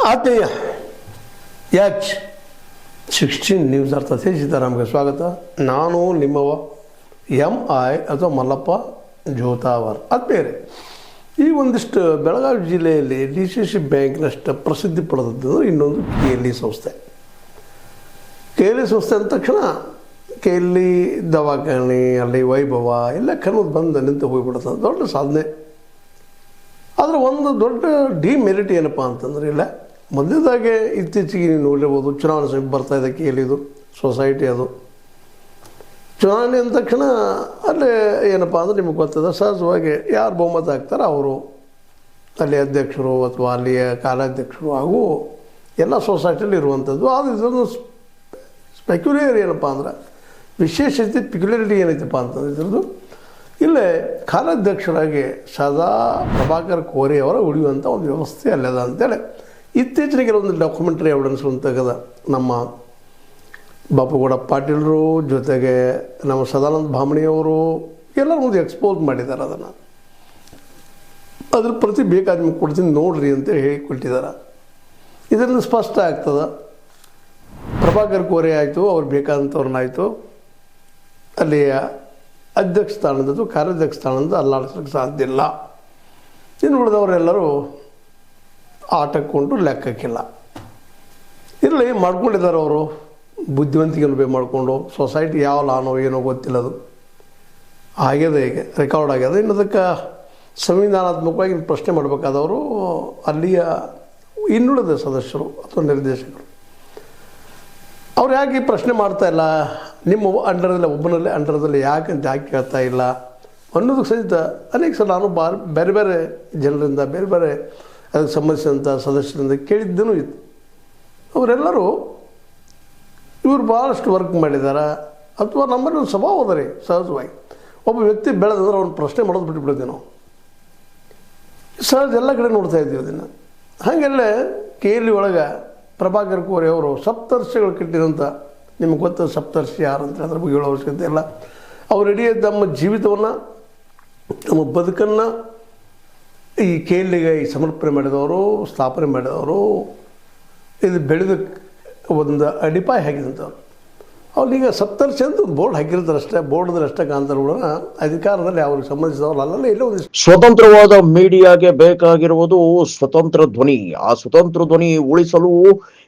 ಆತ್ಮೀಯ H16 news ಅರ್ಥ ಸೀತಾರಾಮ್ಗೆ ಸ್ವಾಗತ. ನಾನು ನಿಮ್ಮವ MI ಅಥವಾ ಮಲ್ಲಪ್ಪ ಜೋತಾವರ್. ಆತ್ಮೀಯರೇ, ಈ ಒಂದಿಷ್ಟು ಬೆಳಗಾವಿ ಜಿಲ್ಲೆಯಲ್ಲಿ DCC ಬ್ಯಾಂಕ್ನಷ್ಟು ಪ್ರಸಿದ್ಧಿ ಪಡೆದದ್ದು ಇನ್ನೊಂದು KLE ಸಂಸ್ಥೆ. KLE ಸಂಸ್ಥೆ ಅಂದ ತಕ್ಷಣ KLE ದವಾಖಾನೆ, ಅಲ್ಲಿ ವೈಭವ ಎಲ್ಲ ಕನ್ನೋದು ಬಂದು ನಿಂತು ಹೋಗಿಬಿಡುತ್ತೆ. ದೊಡ್ಡ ಸಾಧನೆ. ಆದರೆ ಒಂದು ದೊಡ್ಡ ಡಿಮೆರಿಟ್ ಏನಪ್ಪ ಅಂತಂದ್ರೆ, ಇಲ್ಲ ಮೊದಲೇದಾಗೆ ಇತ್ತೀಚೆಗೆ ನೀವು ನೋಡಿರ್ಬೋದು, ಚುನಾವಣೆ ಸಮೀಪ ಬರ್ತಾಯಿದೆ. KLEದು ಸೊಸೈಟಿ ಅದು ಚುನಾವಣೆ ಅಂದ ತಕ್ಷಣ ಅಲ್ಲೇ ಏನಪ್ಪ ಅಂದರೆ ನಿಮಗೆ ಗೊತ್ತದ, ಸಹಜವಾಗಿ ಯಾರು ಬಹುಮತ ಆಗ್ತಾರೆ ಅವರು ಅಲ್ಲಿ ಅಧ್ಯಕ್ಷರು ಅಥವಾ ಅಲ್ಲಿಯ ಕಾರ್ಯಾಧ್ಯಕ್ಷರು ಹಾಗೂ ಎಲ್ಲ ಸೊಸೈಟಿಯಲ್ಲಿ ಇರುವಂಥದ್ದು. ಆದರೆ ಇದೊಂದು ಸ್ಪೆಕ್ಯುಲರ್ ಏನಪ್ಪ ಅಂದ್ರೆ, ವಿಶೇಷತೆ ಪಿಕ್ಯುಲರಿಟಿ ಏನೈತಪ್ಪ ಅಂತಂದ್ರೆ, ಇದ್ರದ್ದು ಇಲ್ಲೇ ಕಾರ್ಯಾಧ್ಯಕ್ಷರಾಗಿ ಸದಾ ಪ್ರಭಾಕರ್ ಕೋರೆ ಅವರ ಉಳಿಯುವಂಥ ಒಂದು ವ್ಯವಸ್ಥೆ ಅಲ್ಲದ ಅಂತೇಳಿ ಇತ್ತೀಚೆಗೆ ಕೆಲವೊಂದು ಡಾಕ್ಯುಮೆಂಟ್ರಿ ಎವಿಡೆನ್ಸ್ಗಳನ್ನು ತೆಗೆದ ನಮ್ಮ ಬಾಪುಗೌಡ ಪಾಟೀಲರು ಜೊತೆಗೆ ನಮ್ಮ ಸದಾನಂದ ಭಾಮಣಿಯವರು ಎಲ್ಲರ ಮುಂದೆ ಎಕ್ಸ್ಪೋಸ್ ಮಾಡಿದ್ದಾರೆ. ಅದನ್ನು ಅದ್ರ ಪ್ರತಿ ಬೇಕಾದ ನಿಮ್ಗೆ ಕೊಡ್ತೀನಿ ನೋಡ್ರಿ ಅಂತ ಹೇಳಿ ಕೊಟ್ಟಿದ್ದಾರೆ. ಇದರಿಂದ ಸ್ಪಷ್ಟ ಆಗ್ತದೆ, ಪ್ರಭಾಕರ್ ಕೋರೆ ಆಯಿತು, ಅವ್ರು ಬೇಕಾದಂಥವ್ರನ್ನಾಯಿತು ಅಲ್ಲಿಯ ಅಧ್ಯಕ್ಷ ಸ್ಥಾನದ್ದು ಕಾರ್ಯಾಧ್ಯಕ್ಷ ಸ್ಥಾನದಿಂದ ಅಲ್ಲಾಡಿಸೋಕ್ಕೆ ಸಾಧ್ಯ ಇಲ್ಲ. ಇನ್ನು ಉಳಿದವರೆಲ್ಲರೂ ಆಟಕ್ಕೊಂಡು ಲೆಕ್ಕಕ್ಕಿಲ್ಲ. ಇರಲಿ, ಮಾಡ್ಕೊಂಡಿದ್ದಾರೆ ಅವರು ಬುದ್ಧಿವಂತಿಕೆ ಮಾಡಿಕೊಂಡು. ಸೊಸೈಟಿ ಯಾವ ಲಾನೋ ಏನೋ ಗೊತ್ತಿಲ್ಲ, ಅದು ಆಗ್ಯದ, ಈಗ ರೆಕಾರ್ಡ್ ಆಗ್ಯದ. ಇನ್ನು ಅದಕ್ಕೆ ಸಂವಿಧಾನಾತ್ಮಕವಾಗಿ ಪ್ರಶ್ನೆ ಮಾಡಬೇಕಾದವರು ಅಲ್ಲಿಯ ಇನ್ನುಳಿದ ಸದಸ್ಯರು ಅಥವಾ ನಿರ್ದೇಶಕರು. ಅವ್ರು ಯಾಕೆ ಪ್ರಶ್ನೆ ಮಾಡ್ತಾಯಿಲ್ಲ, ನಿಮ್ಮ ಅಂಡರದಲ್ಲಿ ಒಬ್ಬನಲ್ಲಿ ಅಂಡರದಲ್ಲಿ ಯಾಕೆ ಕೇಳ್ತಾ ಇಲ್ಲ ಅನ್ನೋದಕ್ಕೆ ಸಹಿತ ಅನೇಕ ಸಲ ನಾನು ಬೇರೆ ಬೇರೆ ಜನರಿಂದ, ಬೇರೆ ಬೇರೆ ಅದಕ್ಕೆ ಸಂಬಂಧಿಸಿದಂಥ ಸದಸ್ಯರಿಂದ ಕೇಳಿದ್ದೂ ಇತ್ತು. ಅವರೆಲ್ಲರೂ ಇವರು ಭಾಳಷ್ಟು ವರ್ಕ್ ಮಾಡಿದ್ದಾರೆ ಅಥವಾ ನಮ್ಮಲ್ಲಿ ಒಂದು ಸ್ವಭಾವ ಅದ ರೀ. ಸಹಜವಾಗಿ ಒಬ್ಬ ವ್ಯಕ್ತಿ ಬೆಳೆದಂದ್ರೆ ಅವ್ನು ಪ್ರಶ್ನೆ ಮಾಡೋದು ಬಿಟ್ಟುಬಿಡ್ತೀವಿ ನಾವು. ಸಹಜ ಎಲ್ಲ ಕಡೆ ನೋಡ್ತಾ ಇದ್ದೀವಿ ಅದನ್ನು. ಹಾಗೆಲ್ಲೇ KLE ಒಳಗೆ ಪ್ರಭಾಕರ್ ಕೋರೆ ಅವರು ಸಪ್ತರ್ಷಿಗಳು ಕಟ್ಟಿದಂಥ, ನಿಮ್ಗೆ ಗೊತ್ತ ಸಪ್ತರ್ಷಿ ಯಾರು ಅಂತ ಅದ್ರ ಬಗ್ಗೆ ಹೇಳೋ ಅವಶ್ಯಕತೆ ಇಲ್ಲ. ಅವ್ರು ಇಡೀ ತಮ್ಮ ಜೀವಿತವನ್ನು, ನಮ್ಮ ಬದುಕನ್ನು ಈ KLEಗೆ ಸಮರ್ಪಣೆ ಮಾಡಿದವರು, ಸ್ಥಾಪನೆ ಮಾಡಿದವರು, ಇದು ಬೆಳೆದ ಒಂದು ಅಡಿಪಾಯ ಹಾಕಿದಂಥವ್ರು. ಅವ್ರೀಗ ಸಪ್ತರ್ಷಿ ಅಂತ ಒಂದು ಬೋರ್ಡ್ ಹಾಕಿರ್ತಾರೆ ಅಷ್ಟೇ, ಬೋರ್ಡ್ದಲ್ಲಿ ಅಷ್ಟೇ ಕಾಣ್ತಾರೆ ಕೂಡ ಅಧಿಕಾರದಲ್ಲಿ ಅವ್ರಿಗೆ ಸಂಬಂಧಿಸಿದವರು ಅಲ್ಲ. ಇಲ್ಲ ಒಂದು ಸ್ವತಂತ್ರವಾದ ಮೀಡಿಯಾಗೆ ಬೇಕಾಗಿರುವುದು ಸ್ವತಂತ್ರ ಧ್ವನಿ. ಆ ಸ್ವತಂತ್ರ ಧ್ವನಿ ಉಳಿಸಲು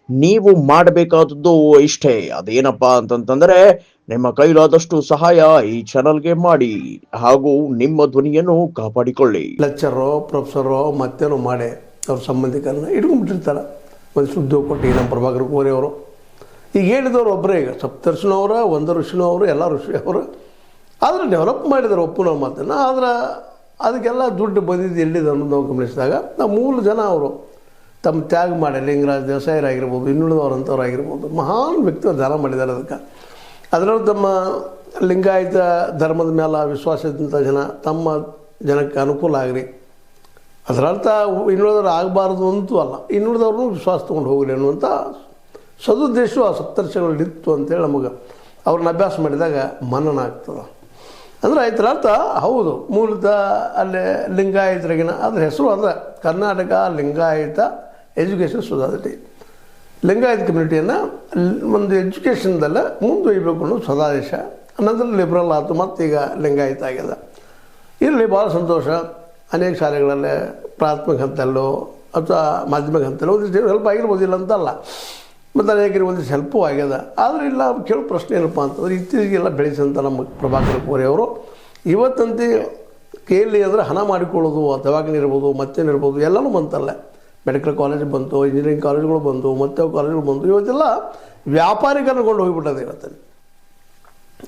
ನೀವು ಮಾಡಬೇಕಾದದ್ದು ಇಷ್ಟೇ. ಅದೇನಪ್ಪಾ ಅಂತಂತಂದ್ರೆ, ನಿಮ್ಮ ಕೈಲಾದಷ್ಟು ಸಹಾಯ ಈ ಚಾನಲ್ಗೆ ಮಾಡಿ ಹಾಗೂ ನಿಮ್ಮ ಧ್ವನಿಯನ್ನು ಕಾಪಾಡಿಕೊಳ್ಳಿ. ಲೆಕ್ಚರೋ ಪ್ರೊಫೆಸರೋ ಮತ್ತೇನೋ ಮಾಡಿ ಅವ್ರ ಸಂಬಂಧಿಕರನ್ನ ಇಟ್ಕೊಂಡ್ಬಿಟ್ಟಿರ್ತಾರೆ. ಒಂದು ಉದ್ಯೋಗ ಕೊಟ್ಟು ನಮ್ಮ ಪ್ರಭಾಕರ್ ಕೋರೆ ಅವರು ಈಗ ಹೇಳಿದವರು ಒಬ್ಬರೇ. ಈಗ ಸಪ್ತರ್ಷಿನವರ, ಒಂದು ಋಷಿನವರು, ಎಲ್ಲ ಋಷಿ ಅವರು. ಆದರೆ ಡೆವಲಪ್ ಮಾಡಿದ್ದಾರೆ, ಒಪ್ಪುನೋ ಮಾತನ್ನು. ಆದರೆ ಅದಕ್ಕೆಲ್ಲ ದುಡ್ಡು ಬಂದಿದ್ದು ಎಲ್ಲಿದೆ ಅನ್ನೋದು ನಾವು ಗಮನಿಸಿದಾಗ, ನಾವು 3 ಜನ ಅವರು ತಮ್ಮ ತ್ಯಾಗ ಮಾಡಿ, ಲಿಂಗರಾಜ ದೇಸಾಯರಾಗಿರ್ಬೋದು, ಇನ್ನುಳಿದವರಂಥವ್ರಾಗಿರ್ಬೋದು, ಮಹಾನ್ ವ್ಯಕ್ತಿ ದಾನ ಮಾಡಿದ್ದಾರೆ ಅದಕ್ಕೆ. ಅದರಲ್ಲೂ ತಮ್ಮ ಲಿಂಗಾಯತ ಧರ್ಮದ ಮೇಲೆ ವಿಶ್ವಾಸ ಇದ್ದಂಥ ಜನ ತಮ್ಮ ಜನಕ್ಕೆ ಅನುಕೂಲ ಆಗಲಿ, ಅದರರ್ಥ ಇನ್ನುಳಿದವ್ರು ಆಗಬಾರ್ದು ಅಂತೂ ಅಲ್ಲ, ಇನ್ನುಳಿದವ್ರನ್ನೂ ವಿಶ್ವಾಸ ತೊಗೊಂಡು ಹೋಗಲಿ ಅನ್ನುವಂಥ ಸದುದ್ದೇಶವು ಆ ಸಪ್ತರ್ಷಿಗಳಲ್ಲಿತ್ತು ಅಂತೇಳಿ ನಮಗೆ ಅವ್ರನ್ನ ಅಭ್ಯಾಸ ಮಾಡಿದಾಗ ಮನನ ಆಗ್ತದೆ. ಅಂದರೆ ಇದರ ಅರ್ಥ ಹೌದು, ಮೂಲತಃ ಅಲ್ಲೇ ಲಿಂಗಾಯತರಿಗಿನ ಅದ್ರ ಹೆಸರು ಅಂದರೆ ಕರ್ನಾಟಕ ಲಿಂಗಾಯತ ಎಜುಕೇಷನ್ ಸೊಸೈಟಿ. ಲಿಂಗಾಯತ ಕಮ್ಯುನಿಟಿಯನ್ನು ಒಂದು ಎಜುಕೇಷನ್ದಲ್ಲೇ ಮುಂದುವರಿಬೇಕು ಅನ್ನೋದು ಸದಾದೇಶ. ನಂತರ ಲಿಬ್ರಲ್ ಆಯಿತು, ಮತ್ತೀಗ ಲಿಂಗಾಯತ ಆಗ್ಯದ. ಇಲ್ಲಿ ಭಾಳ ಸಂತೋಷ. ಅನೇಕ ಶಾಲೆಗಳಲ್ಲೇ ಪ್ರಾಥಮಿಕ ಹಂತಲ್ಲೋ ಅಥವಾ ಮಾಧ್ಯಮಿಕ ಹಂತಲ್ಲೋ ಒಂದಿಷ್ಟು ಹೆಲ್ಪ್ ಆಗಿರ್ಬೋದಿಲ್ಲ ಅಂತಲ್ಲ, ಮತ್ತು ಅನೇಕರಿಗೆ ಒಂದಿಷ್ಟು ಹೆಲ್ಪು ಆಗ್ಯದ. ಆದರೆ ಇಲ್ಲ ಕೇಳೋ ಪ್ರಶ್ನೆ ಏನಪ್ಪ ಅಂತಂದ್ರೆ, ಇತ್ತೀಚೆಗೆಲ್ಲ ಬೆಳೆಸಿದಂಥ ನಮ್ಮ ಪ್ರಭಾಕರ್ ಕೋರೆ ಅವರು ಇವತ್ತಂತೆ KLE ಅಂದರೆ ಹಣ ಮಾಡಿಕೊಳ್ಳೋದು, ದವಾಖಾನೆ ಇರ್ಬೋದು, ಮತ್ತೇನಿರ್ಬೋದು, ಎಲ್ಲನೂ ಬಂತಲ್ಲ. ಮೆಡಿಕಲ್ ಕಾಲೇಜ್ ಬಂತು, ಇಂಜಿನಿಯರಿಂಗ್ ಕಾಲೇಜ್ಗಳು ಬಂತು, ಮತ್ತೆ ಕಾಲೇಜ್ಗಳು ಬಂತು. ಇವತ್ತೆಲ್ಲ ವ್ಯಾಪಾರೀಕರಣಗೊಂಡು ಹೋಗಿಬಿಟ್ಟದೆ.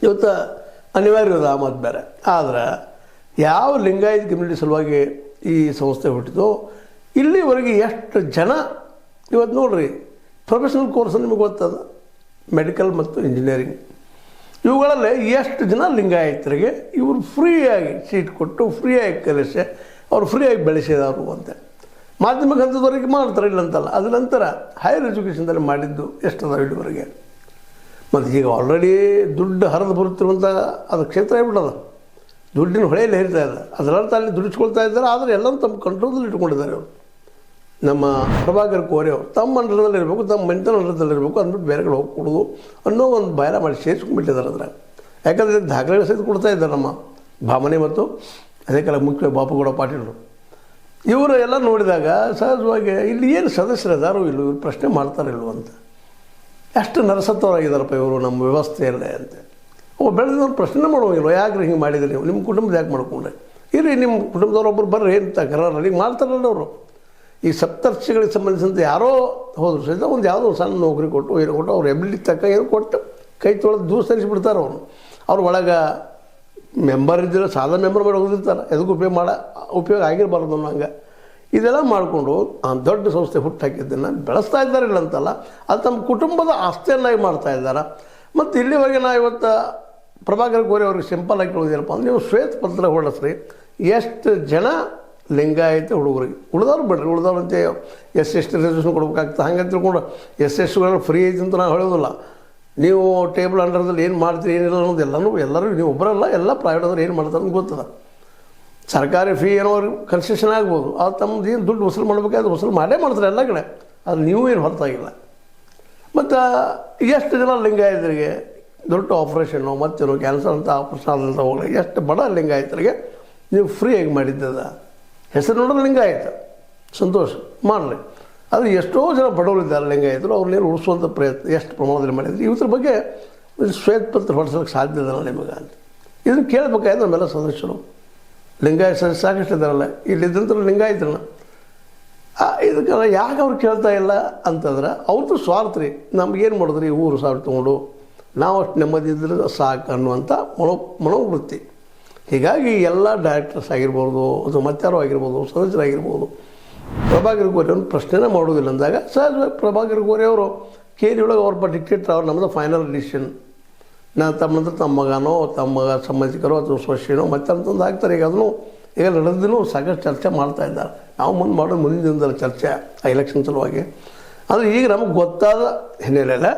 ಇವತ್ತು ಅನಿವಾರ್ಯದ ಮತ್ತು ಬೇರೆ. ಆದರೆ ಯಾವ ಲಿಂಗಾಯತ ಕಮ್ಯುನಿಟಿ ಸಲುವಾಗಿ ಈ ಸಂಸ್ಥೆ ಹುಟ್ಟಿತು, ಇಲ್ಲಿವರೆಗೆ ಎಷ್ಟು ಜನ ಇವತ್ತು ನೋಡ್ರಿ, ಪ್ರೊಫೆಷನಲ್ ಕೋರ್ಸ್ ನಿಮಗೆ ಗೊತ್ತದ, ಮೆಡಿಕಲ್ ಮತ್ತು ಇಂಜಿನಿಯರಿಂಗ್, ಇವುಗಳಲ್ಲಿ ಎಷ್ಟು ಜನ ಲಿಂಗಾಯತರಿಗೆ ಇವರು ಫ್ರೀಯಾಗಿ ಸೀಟ್ ಕೊಟ್ಟು ಫ್ರೀಯಾಗಿ ಕಲಿಸಿ ಅವರು ಫ್ರೀಯಾಗಿ ಬೆಳೆಸಿದವರು ಅಂತ. ಮಾಧ್ಯಮಿಕ ಹಂತದವರೆಗೆ ಮಾಡ್ತಾರೆ, ಇಲ್ಲ ಅಂತಲ್ಲ. ಅದ್ರ ನಂತರ ಹೈಯರ್ ಎಜುಕೇಷನ್ದಲ್ಲಿ ಮಾಡಿದ್ದು ಎಷ್ಟದ ಇಲ್ಲಿವರೆಗೆ. ಮತ್ತು ಈಗ ಆಲ್ರೆಡಿ ದುಡ್ಡು ಹರಿದು ಬರುತ್ತಿರುವಂಥ ಅದು ಕ್ಷೇತ್ರ ಆಗ್ಬಿಟ್ಟದ, ದುಡ್ಡಿನ ಹೊಳೆಯಲ್ಲಿ ಹರಿತಾ ಇದೆ. ಅದರರ್ಥ ಅಲ್ಲಿ ದುಡಿಸ್ಕೊಳ್ತಾ ಇದ್ದಾರೆ. ಆದರೆ ಎಲ್ಲರೂ ತಮ್ಮ ಕಂಟ್ರೋಲಲ್ಲಿ ಇಟ್ಕೊಂಡಿದ್ದಾರೆ ಅವರು. ನಮ್ಮ ಪ್ರಭಾಕರ್ ಕೋರೆ ಅವರು ತಮ್ಮ ಅಂಡರದಲ್ಲಿ ಇರಬೇಕು, ತಮ್ಮ ಮೆಂಟಲ್ ಅಂಡರದಲ್ಲಿ ಇರಬೇಕು ಅಂದ್ಬಿಟ್ಟು ಬೇರೆ ಕಡೆ ಹೋಗ್ಕೊಡೋದು ಅನ್ನೋ ಒಂದು ಬಯಲ ಮಾಡಿ ಸೇರಿಸ್ಕೊಂಡ್ಬಿಟ್ಟಿದ್ದಾರೆ ಅದ್ರ. ಯಾಕಂದರೆ ದಾಖಲೆಗಳು ಸಹಿತ ಕೊಡ್ತಾ ಇದ್ದಾರೆ ನಮ್ಮ ಭಾಮನೆ ಮತ್ತು ಅದೇ ಕಾಲ ಮುಖ್ಯ ಬಾಪುಗೌಡ ಪಾಟೀಲರು. ಇವರು ಎಲ್ಲ ನೋಡಿದಾಗ ಸಹಜವಾಗಿ ಇಲ್ಲಿ ಏನು ಸದಸ್ಯರು ಅದಾರೋ ಇಲ್ಲೋ, ಇವ್ರು ಪ್ರಶ್ನೆ ಮಾಡ್ತಾರಿಲ್ವ ಅಂತ. ಎಷ್ಟು ನರಸತ್ವರಾಗಿದ್ದಾರಪ್ಪ ಇವರು ನಮ್ಮ ವ್ಯವಸ್ಥೆಯಲ್ಲೇ ಅಂತ. ಬೆಳೆದವ್ರು ಪ್ರಶ್ನೆ ಮಾಡೋಂಗಿಲ್ವ, ಯಾಕ್ರಿ ಹಿಂಗೆ ಮಾಡಿದ್ರಿ ನೀವು, ನಿಮ್ಮ ಕುಟುಂಬದ ಯಾಕೆ ಮಾಡ್ಕೊಂಡ್ರೆ ಇರಿ, ನಿಮ್ಮ ಕುಟುಂಬದವ್ರೊಬ್ಬರು ಬರ್ರಿ ಅಂತ ಕರಾರ ಈಗ ಮಾಡ್ತಾರಲ್ಲ ಅವರು. ಈ ಸಪ್ತರ್ಷಿಗಳಿಗೆ ಸಂಬಂಧಿಸಿದಂತೆ ಯಾರೋ ಹೋದ್ರು ಸಹಿತ ಒಂದು ಯಾವುದೋ ಸಣ್ಣ ನೌಕರಿ ಕೊಟ್ಟು ಏನೋ ಕೊಟ್ಟು ಅವ್ರ ಎಬಿಲಿಟಿ ತಕ್ಕ ಏನು ಕೊಟ್ಟು ಕೈ ತೊಳೆದು ದೂರ ಸರಿಸಿಬಿಡ್ತಾರೆ ಅವರು. ಅವ್ರ ಒಳಗೆ ಮೆಂಬರ್ ಇದ್ದಿಲ್ಲ, ಸಾಲ ಮೆಂಬರ್ ಮಾಡಿ ಹೋಗಿರ್ತಾರೆ, ಎದಕ್ಕೆ ಉಪಯೋಗ ಆಗಿರಬಾರ್ದು ಅನ್ನೋ ಹಂಗೆ ಇದೆಲ್ಲ ಮಾಡಿಕೊಂಡು ಆ ದೊಡ್ಡ ಸಂಸ್ಥೆ ಹುಟ್ಟಾಕಿದ್ದನ್ನು ಬೆಳೆಸ್ತಾ ಇದ್ದಾರೆ. ಇಲ್ಲ ಅಂತಲ್ಲ, ಅದು ತಮ್ಮ ಕುಟುಂಬದ ಆಸ್ತಿಯನ್ನಾಗಿ ಮಾಡ್ತಾ ಇದ್ದಾರೆ. ಮತ್ತು ಇಲ್ಲಿವರೆಗೆ ನಾವು ಇವತ್ತು ಪ್ರಭಾಕರ್ ಕೋರೆ ಅವ್ರಿಗೆ ಸಿಂಪಲ್ ಆಗಿ ಕೇಳೋದೇನಪ್ಪ ಅಂದ್ರೆ, ನೀವು ಶ್ವೇತಪತ್ರ ಹೊರಡಿಸ್ರಿ, ಎಷ್ಟು ಜನ ಲಿಂಗಾಯತ ಹುಡುಗರಿಗೆ, ಉಳಿದವ್ರು ಬಿಡ್ರಿ, ಉಳಿದವ್ರಂತೆ ಎಸ್ ಟಿ ರಿಸರ್ವೇಷನ್ ಕೊಡ್ಬೇಕಾಗ್ತದೆ ಹಂಗೆ ತಿಳ್ಕೊಂಡು ಎಸ್ಗಳು ಫ್ರೀ ಐತಿ ಅಂತ ನಾವು ಹೇಳೋದಿಲ್ಲ. ನೀವು ಟೇಬಲ್ ಅಂಡರ್ದಲ್ಲಿ ಏನು ಮಾಡ್ತೀರಿ ಏನಿಲ್ಲ ಅನ್ನೋದು ಎಲ್ಲರೂ ನೀವು ಒಬ್ಬರಲ್ಲ, ಎಲ್ಲ ಪ್ರೈವೇಟವ್ರು ಏನು ಮಾಡ್ತಾರೆ ಅಂತ ಗೊತ್ತದ. ಸರ್ಕಾರಿ ಫೀ ಏನೋ ಅವ್ರಿಗೆ ಕನ್ಸೆಷನ್ ಆಗ್ಬೋದು, ಅದು ತಮ್ಮದು ಏನು ದುಡ್ಡು ವಸೂಲು ಮಾಡಬೇಕಾದ್ರೆ ವಸೂಲು ಮಾಡೇ ಮಾಡ್ತಾರೆ ಎಲ್ಲ ಕಡೆ, ಅದು ನೀವು ಏನು ಹೊರತಾಗಿಲ್ಲ. ಮತ್ತು ಎಷ್ಟು ಜನ ಲಿಂಗಾಯತರಿಗೆ ದೊಡ್ಡ ಆಪ್ರೇಷನ್ನು ಮತ್ತೇನೋ ಕ್ಯಾನ್ಸರ್ ಅಂತ ಆಪ್ರೇಷನ್ ಆದಂಥ ಹೋಗಲಿ, ಎಷ್ಟು ಬಡ ಲಿಂಗಾಯತರಿಗೆ ನೀವು ಫ್ರೀಯಾಗಿ ಮಾಡಿದ್ದದ. ಹೆಸರು ನೋಡಿದ್ರೆ ಲಿಂಗಾಯತ ಸಂತೋಷ ಮಾಡಲಿ, ಆದರೆ ಎಷ್ಟೋ ಜನ ಬಡವರಿದ್ದಾರೆ ಲಿಂಗಾಯತರು, ಅವ್ರನ್ನೇನು ಉಳಿಸುವಂಥ ಪ್ರಯತ್ನ ಎಷ್ಟು ಪ್ರಮಾಣದಲ್ಲಿ ಮಾಡಿದ್ರು. ಇವ್ರ ಬಗ್ಗೆ ಶ್ವೇತಪತ್ರ ಹೊರಡಿಸೋಕ್ಕೆ ಸಾಧ್ಯ ಇದಲ್ಲ ನಿಮಗೆ ಅಂತ. ಇದನ್ನು ಕೇಳಬೇಕಾದ್ರೆ ನಮ್ಮೆಲ್ಲ ಸದಸ್ಯರು ಲಿಂಗಾಯತ ಸದಸ್ಯ ಸಾಕಷ್ಟು ಇದ್ದಾರಲ್ಲ, ಇಲ್ಲಿದ್ದಂಥ ಲಿಂಗಾಯತರನ್ನ ಇದಕ್ಕೆ ಯಾಕೆ ಅವ್ರು ಕೇಳ್ತಾ ಇಲ್ಲ ಅಂತಂದ್ರೆ ಅವ್ರದ್ದು ಸ್ವಾರ್ಥ ರೀ. ನಮಗೇನು ಮಾಡಿದ್ರಿ ಊರು ಸಾವಿರ ತೊಗೊಂಡು ನಾವು ಅಷ್ಟು ನೆಮ್ಮದಿ ಇದ್ರೆ ಸಾಕು ಅನ್ನುವಂಥ ಮನೋವೃತ್ತಿ. ಹೀಗಾಗಿ ಎಲ್ಲ ಡೈರೆಕ್ಟರ್ಸ್ ಆಗಿರ್ಬೋದು ಅಥವಾ ಮತ್ತಾರು ಆಗಿರ್ಬೋದು, ಸದಸ್ಯರಾಗಿರ್ಬೋದು, ಪ್ರಭಾಕರ್ ಕೋರೆ ಅವ್ರನ್ನ ಪ್ರಶ್ನೆನೇ ಮಾಡೋದಿಲ್ಲ ಅಂದಾಗ ಸಹಜವಾಗಿ ಪ್ರಭಾಕರ್ ಕೋರೆ ಅವರು ಕೇರಿ ಒಳಗೆ ಅವ್ರ ಡಿಕ್ಟೇಟರ್ ಅವ್ರು ನಮ್ಮದು ಫೈನಲ್ ಡಿಸಿಷನ್, ನಾನು ತಮ್ಮ ನಂತರ ತಮ್ಮ ಮಗನೋ ತಮ್ಮ ಮಗ ಸಂಬಂಧಿಕರೋ ಅಥವಾ ಸ್ವಶನೋ ಮತ್ತೆ ಅಂತಂದು ಆಗ್ತಾರೆ. ಈಗ ಅದನ್ನು ಈಗ ನಡೆದೂ ಸಾಕಷ್ಟು ಚರ್ಚೆ ಮಾಡ್ತಾ ಇದ್ದಾರೆ. ನಾವು ಮುಂದೆ ಮಾಡೋದು ಮುಂದಿನ ದಿನದಲ್ಲಿ ಚರ್ಚೆ ಆ ಎಲೆಕ್ಷನ್ ಸಲುವಾಗಿ. ಅಂದರೆ ಈಗ ನಮಗೆ ಗೊತ್ತಾದ ಹಿನ್ನೆಲೆಯಲ್ಲ,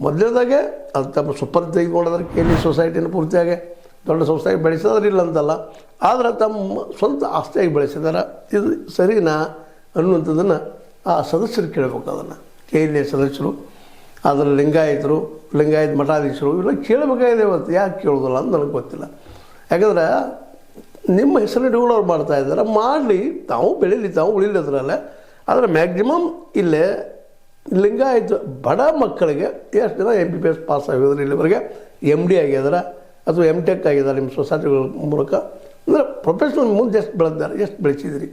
ಮೊದಲನೇದಾಗೆ ಅದು ತಮ್ಮ ಸುಪರ್ ತೆಗೆದುಕೊಂಡಾದ್ರೆ ಕೇಳಿ ಸೊಸೈಟಿನ ಪೂರ್ತಿಯಾಗಿ ದೊಡ್ಡ ಸಂಸ್ಥೆಯಾಗಿ ಬೆಳೆಸಿದ್ರೆ ಇಲ್ಲ ಅಂತಲ್ಲ, ಆದರೆ ತಮ್ಮ ಸ್ವಂತ ಆಸ್ತಿಯಾಗಿ ಬೆಳೆಸಿದಾರೆ. ಇದು ಸರಿನಾ ಅನ್ನುವಂಥದ್ದನ್ನು ಆ ಸದಸ್ಯರು ಕೇಳಬೇಕು. ಅದನ್ನು KLA ಸದಸ್ಯರು, ಅದರ ಲಿಂಗಾಯತರು, ಲಿಂಗಾಯತ ಮಠಾಧೀಶರು ಇವೆಲ್ಲ ಕೇಳಬೇಕಾಗಿದೆ. ಇವತ್ತು ಯಾಕೆ ಕೇಳೋದಿಲ್ಲ ಅಂತ ನನಗೆ ಗೊತ್ತಿಲ್ಲ. ಯಾಕಂದ್ರೆ ನಿಮ್ಮ ಹೆಸರಿಡುಗಳು ಅವ್ರು ಮಾಡ್ತಾ ಇದ್ದಾರೆ, ಮಾಡಲಿ, ತಾವು ಬೆಳೀಲಿ, ತಾವು ಉಳಿಲಿ ಅದರಲ್ಲೇ. ಆದರೆ ಮ್ಯಾಕ್ಸಿಮಮ್ ಇಲ್ಲೇ ಲಿಂಗಾಯತ ಬಡ ಮಕ್ಕಳಿಗೆ ಎಷ್ಟು ಜನ MBBS ಪಾಸ್ ಆಗಿದ್ದಾರೆ, ಇಲ್ಲಿವರೆಗೆ MD ಆಗಿದ್ದಾರೆ ಅಥವಾ MTech ಆಗಿದ್ದಾರೆ ನಿಮ್ಮ ಸೊಸೈಟಿಗಳ ಮೂಲಕ. ಅಂದರೆ ಪ್ರೊಫೆಷ್ನಲ್ ಮುಂದೆ ಎಷ್ಟು ಬೆಳೆದಿದ್ದಾರೆ, ಎಷ್ಟು ಬೆಳೆಸಿದಿರಿ,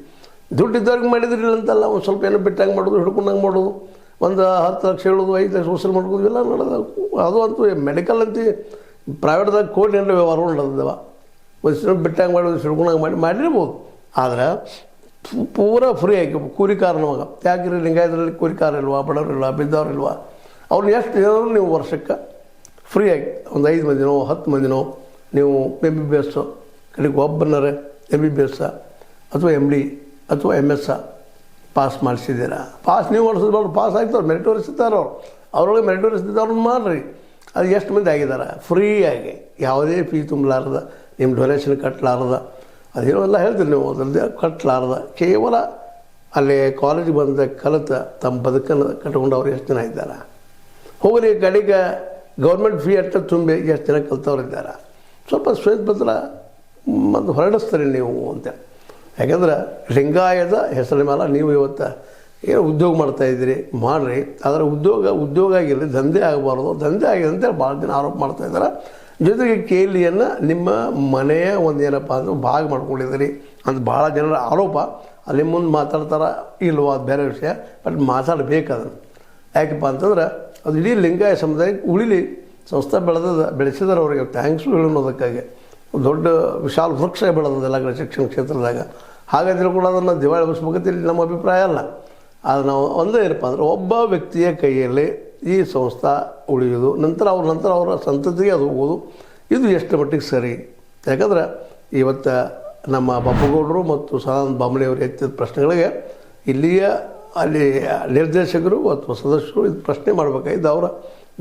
ದುಡ್ಡಿದ್ದವ್ರಿಗೆ ಮಾಡಿದ್ರಿಲ್ಲ ಅಂತಲ್ಲ. ಒಂದು ಸ್ವಲ್ಪ ಏನೋ ಬಿಟ್ಟಂಗೆ ಮಾಡೋದು, ಹಿಡ್ಕೊಂಡಂಗೆ ಮಾಡೋದು, ಒಂದು 10 ಲಕ್ಷ ಹೇಳೋದು, 5 ಲಕ್ಷ ವಸೂಲು ಮಾಡ್ಬೋದು, ಇವೆಲ್ಲ ನಡೆದ. ಅದು ಅಂತೂ ಮೆಡಿಕಲ್ ಅಂತ ಪ್ರೈವೇಟ್ದಾಗ ಕೋಟಿ ಏನಾರ ವ್ಯವಹಾರಗಳು ನಡೆದವ. ಒಂದು ಬಿಟ್ಟಂಗೆ ಮಾಡೋದು, ಹಿಡ್ಕೊಂಡಂಗೆ ಮಾಡಿರ್ಬೋದು. ಆದರೆ ಪೂರಾ ಫ್ರೀ ಆಗಿ ಕೂಲಿಕಾರ ಮಗ ಯಾಕಿರಿ ಲಿಂಗಾಯತರಲ್ಲಿ ಕೂಲಿಕಾರ ಇಲ್ವಾ, ಬಡವರಿಲ್ವಾ, ಬಿದ್ದವ್ರಿಲ್ವಾ, ಅವ್ರನ್ನ ಎಷ್ಟು ಜನರು ನೀವು ವರ್ಷಕ್ಕೆ ಫ್ರೀಯಾಗಿ ಒಂದು 5 ಮಂದಿನೋ 10 ಮಂದಿನೋ ನೀವು MBBS ಕಡೆಗೆ ಒಬ್ಬನರೇ MBBS ಅಥವಾ MD ಅಥವಾ MS ಪಾಸ್ ಮಾಡಿಸಿದ್ದೀರಾ. ಪಾಸ್ ನೀವು ಮಾಡಿಸೋದು ಮಾಡಿ ಪಾಸ್ ಆಗ್ತವ್ರು, ಮೆರಿಟೋರಿಯಸ್ ಇರ್ತಾರೆ ಅವ್ರು, ಅವ್ರೊಳಗೆ ಮೆರಿಟೋರಿಯಸ್ ಇದ್ದವ್ರನ್ನ ಮಾಡಿರಿ. ಅದು ಎಷ್ಟು ಮಂದಿ ಆಗಿದ್ದಾರೆ ಫ್ರೀಯಾಗಿ, ಯಾವುದೇ ಫೀ ತುಂಬಲಾರ್ದ, ನಿಮ್ಮ ಡೊನೇಷನ್ ಕಟ್ಟಲಾರ್ದ, ಅದೇನೋ ಎಲ್ಲ ಹೇಳ್ತೀರಿ ನೀವು, ಅದರದ್ದೇ ಕಟ್ಟಲಾರ್ದ, ಕೇವಲ ಅಲ್ಲಿ ಕಾಲೇಜಿಗೆ ಬಂದ ಕಲಿತ ತಮ್ಮ ಬದುಕನ್ನು ಕಟ್ಕೊಂಡು ಅವ್ರು ಎಷ್ಟು ಜನ ಇದ್ದಾರೆ. ಹೋಗಲಿ ಕಡೆಗೆ ಗೌರ್ಮೆಂಟ್ ಫೀ ಅಷ್ಟು ತುಂಬಿ ಎಷ್ಟು ಜನ ಕಲ್ತವ್ರು ಇದ್ದಾರೆ. ಸ್ವಲ್ಪ ಶ್ವೇತಪತ್ರ ಮತ್ತು ಹೊರಡಿಸ್ತಾರೆ ನೀವು ಅಂತ. ಯಾಕೆಂದ್ರೆ ಲಿಂಗಾಯದ ಹೆಸರಿನ ಮೇಲೆ ನೀವು ಇವತ್ತು ಏನು ಉದ್ಯೋಗ ಮಾಡ್ತಾಯಿದ್ದೀರಿ ಮಾಡಿರಿ, ಆದರೆ ಉದ್ಯೋಗ ಆಗಿರಲಿ, ದಂಧೆ ಆಗಬಾರ್ದು. ದಂಧೆ ಆಗಿದೆ ಅಂತೇಳಿ ಭಾಳ ಜನ ಆರೋಪ ಮಾಡ್ತಾಯಿದ್ದಾರೆ. ಜೊತೆಗೆ KLAಯನ್ನು ನಿಮ್ಮ ಮನೆಯ ಒಂದು ಏನಪ್ಪ ಅಂದ್ರೆ ಭಾಗ ಮಾಡ್ಕೊಂಡಿದ್ದೀರಿ ಅಂತ ಭಾಳ ಜನರ ಆರೋಪ. ಅಲ್ಲಿ ಮುಂದೆ ಮಾತಾಡ್ತಾರ ಇಲ್ವೋ ಅದು ಬೇರೆ ವಿಷಯ, ಬಟ್ ಮಾತಾಡಬೇಕು ಅದನ್ನು. ಯಾಕಪ್ಪ ಅಂತಂದ್ರೆ ಅದು ಇಡೀ ಲಿಂಗಾಯ ಸಮುದಾಯಕ್ಕೆ ಉಳಿಲಿ, ಸಂಸ್ಥೆ ಬೆಳೆಸಿದಾರೆ ಅವರಿಗೆ ಥ್ಯಾಂಕ್ಸು ಹೇಳೋದಕ್ಕಾಗಿ. ದೊಡ್ಡ ವಿಶಾಲ ವೃಕ್ಷ ಬೆಳೆದದೆಲ್ಲ ಶಿಕ್ಷಣ ಕ್ಷೇತ್ರದಾಗ. ಹಾಗಾದ್ರೆ ಕೂಡ ಅದನ್ನು ದಿವಾಳಿ ಬಸ್ಬೇಕಂತ ನಮ್ಮ ಅಭಿಪ್ರಾಯ ಅಲ್ಲ. ಅದು ನಾವು ಒಂದೇ ಏನಪ್ಪ ಅಂದರೆ ಒಬ್ಬ ವ್ಯಕ್ತಿಯ ಕೈಯಲ್ಲಿ ಈ ಸಂಸ್ಥೆ ಉಳಿಯೋದು, ನಂತರ ಅವರ ಸಂತತಿಗೆ ಅದು ಹೋಗೋದು, ಇದು ಎಷ್ಟು ಮಟ್ಟಿಗೆ ಸರಿ. ಯಾಕಂದ್ರೆ ಇವತ್ತು ನಮ್ಮ ಬಾಪುಗೌಡರು ಮತ್ತು ಸದಾನಂದ ಬಾಮಣಿಯವರು ಎತ್ತಿದ ಪ್ರಶ್ನೆಗಳಿಗೆ ಇಲ್ಲಿಯ ಅಲ್ಲಿ ನಿರ್ದೇಶಕರು ಅಥವಾ ಸದಸ್ಯರು ಇದು ಪ್ರಶ್ನೆ ಮಾಡಬೇಕಾಗಿದ್ದು ಅವರ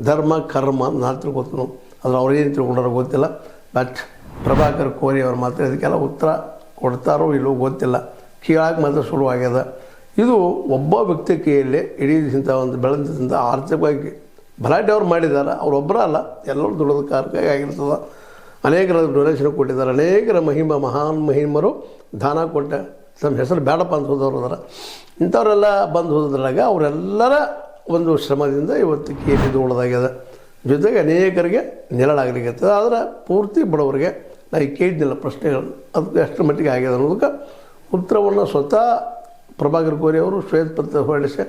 ಧರ್ಮ ಕರ್ಮ ನಾನು ತಿಳ್ಕೊತೀನಿ. ಆದರೆ ಅವ್ರು ಏನು ತಿಳ್ಕೊಂಡಾರೋ ಗೊತ್ತಿಲ್ಲ. ಬಟ್ ಪ್ರಭಾಕರ್ ಕೋರೆ ಅವ್ರು ಮಾತ್ರ ಇದಕ್ಕೆಲ್ಲ ಉತ್ತರ ಕೊಡ್ತಾರೋ ಇಲ್ಲವೋ ಗೊತ್ತಿಲ್ಲ. ಕೇಳಾಕ ಮಾತ್ರ ಶುರುವಾಗ್ಯದ. ಇದು ಒಬ್ಬ ವ್ಯಕ್ತಿ ಕೈಯಲ್ಲಿ ಇಡೀ ಇಂಥ ಒಂದು ಬೆಳೆದಂಥ ಆರ್ಥಿಕವಾಗಿ ಭರಾಟೆ ಅವ್ರು ಮಾಡಿದ್ದಾರೆ, ಅವರೊಬ್ಬರ ಅಲ್ಲ, ಎಲ್ಲರೂ ದುಡಿದ ಕಾರಣಕ್ಕಾಗಿ ಆಗಿರ್ತದೆ. ಅನೇಕರ ಡೊನೇಷನ್ ಕೊಟ್ಟಿದ್ದಾರೆ, ಅನೇಕರ ಮಹಾನ್ ಮಹಿಮರು ದಾನ ಕೊಟ್ಟ ತಮ್ಮ ಹೆಸರು ಬೇಡಪ್ಪ ಅಂತ ಹೋದವರು ಅದಾರ. ಇಂಥವರೆಲ್ಲ ಬಂದು ಹೋದ್ರಾಗ ಅವರೆಲ್ಲರ ಒಂದು ಶ್ರಮದಿಂದ ಇವತ್ತು ಕೇಳಿ ದೊಡ್ಡದಾಗ್ಯದ. ಜೊತೆಗೆ ಅನೇಕರಿಗೆ ನೆರಳಾಗಲಿಕ್ಕೆ ಆದರೆ ಪೂರ್ತಿ ಬಡವರಿಗೆ ನಾ ಈ ಕೇಳಿದ್ನಿಲ್ಲ ಪ್ರಶ್ನೆಗಳನ್ನು ಅದಕ್ಕೆ ಅಷ್ಟರ ಮಟ್ಟಿಗೆ ಆಗ್ಯದ ಅನ್ನೋದಕ್ಕೆ ಉತ್ತರವನ್ನು ಸ್ವತಃ ಪ್ರಭಾಕರ್ ಕೋರಿ ಅವರು ಶ್ವೇತಪತ್ರ ಹೊರಡಿಸಿ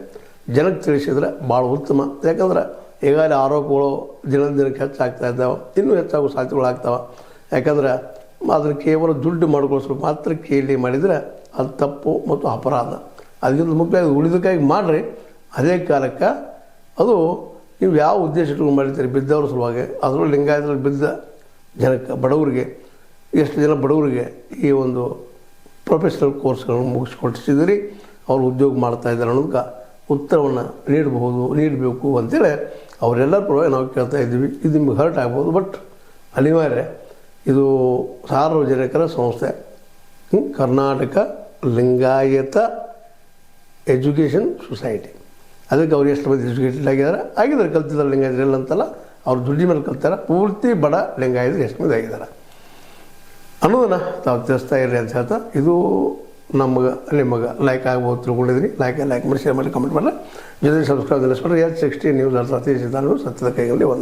ಜನಕ್ಕೆ ತಿಳಿಸಿದ್ರೆ ಭಾಳ ಉತ್ತಮ. ಯಾಕಂದ್ರೆ ಈಗಾಗಲೇ ಆರೋಪಗಳು ದಿನಕ್ಕೆ ಹೆಚ್ಚಾಗ್ತಾ ಇದ್ದಾವೆ, ಇನ್ನೂ ಹೆಚ್ಚಾಗೋ ಸಾಧ್ಯತೆಗಳಾಗ್ತಾವೆ. ಯಾಕಂದ್ರೆ ಅದನ್ನು ಕೇವಲ ದುಡ್ಡು ಮಾಡ್ಕೊಳ್ಳೋಸ್ಕರ ಮಾತ್ರ ಕೇಳಿ ಮಾಡಿದರೆ ಅದು ತಪ್ಪು ಮತ್ತು ಅಪರಾಧ. ಅದಕ್ಕಿಂತ ಮುಖ್ಯವಾಗಿ ಉಳಿದಕ್ಕಾಗಿ ಮಾಡಿರಿ. ಅದೇ ಕಾಲಕ್ಕೆ ಅದು ನೀವು ಯಾವ ಉದ್ದೇಶ ಇಟ್ಕೊಂಡು ಮಾಡಿರ್ತೀರಿ ಬಿದ್ದವ್ರ ಸಲುವಾಗಿ, ಅದರಲ್ಲೂ ಲಿಂಗಾಯತರಲ್ಲಿ ಬಿದ್ದ ಜನಕ್ಕೆ ಬಡವರಿಗೆ ಎಷ್ಟು ಜನ ಬಡವರಿಗೆ ಈ ಒಂದು ಪ್ರೊಫೆಷ್ನಲ್ ಕೋರ್ಸ್ಗಳನ್ನು ಮುಗಿಸ್ಕೊಟ್ಟಿಸಿದಿರಿ, ಅವ್ರು ಉದ್ಯೋಗ ಮಾಡ್ತಾಯಿದ್ದಾರೆ ಅನ್ನೋದಕ್ಕೆ ಉತ್ತರವನ್ನು ನೀಡಬೇಕು ಅಂತೇಳಿ ಅವರೆಲ್ಲರ ಪರವಾಗಿ ನಾವು ಕೇಳ್ತಾ ಇದ್ದೀವಿ. ಇದು ನಿಮ್ಗೆ ಹರ್ಟ್ ಆಗ್ಬೋದು, ಬಟ್ ಅನಿವಾರ್ಯ. ಇದು ಸಾರ್ವಜನಿಕರ ಸಂಸ್ಥೆ, ಕರ್ನಾಟಕ ಲಿಂಗಾಯತ ಎಜುಕೇಷನ್ ಸೊಸೈಟಿ. ಅದಕ್ಕೆ ಅವ್ರು ಎಷ್ಟು ಮಂದಿ ಎಜುಕೇಟೆಡ್ ಆಗಿದ್ದಾರೆ ಕಲ್ತಿದ್ದಾರೆ ಲಿಂಗಾಯತರು ಇಲ್ಲ ಅಂತಲ್ಲ, ಅವ್ರು ದುಡ್ಡಿ ಮೇಲೆ ಕಲ್ತಾರೆ. ಪೂರ್ತಿ ಬಡ ಲಿಂಗಾಯತರು ಎಷ್ಟು ಮಂದಿ ಆಗಿದ್ದಾರೆ ಅನ್ನೋದನ್ನು ತಾವು ತಿಳಿಸ್ತಾ ಇರ್ರಿ ಅಂತ ಹೇಳ್ತಾ, ಇದು ನಿಮಗೆ ಲೈಕ್ ಆಗ್ಬೋದು ತಿಳ್ಕೊಂಡಿದ್ದೀನಿ. ಲೈಕ್ ಮಾಡಿ, ಶೇರ್ ಮಾಡಿ, ಕಮೆಂಟ್ ಮಾಡಿ, ಜೊತೆಗೆ ಸಬ್ಸ್ಕ್ರೈಬ್ ನಿಲ್ಲಿಸ್ಬಿಟ್ರೆ H60 ನ್ಯೂಸ್ ಅರ್ಥ ಸತ್ಯದ ಕೈಯಲ್ಲಿ ಒಂದು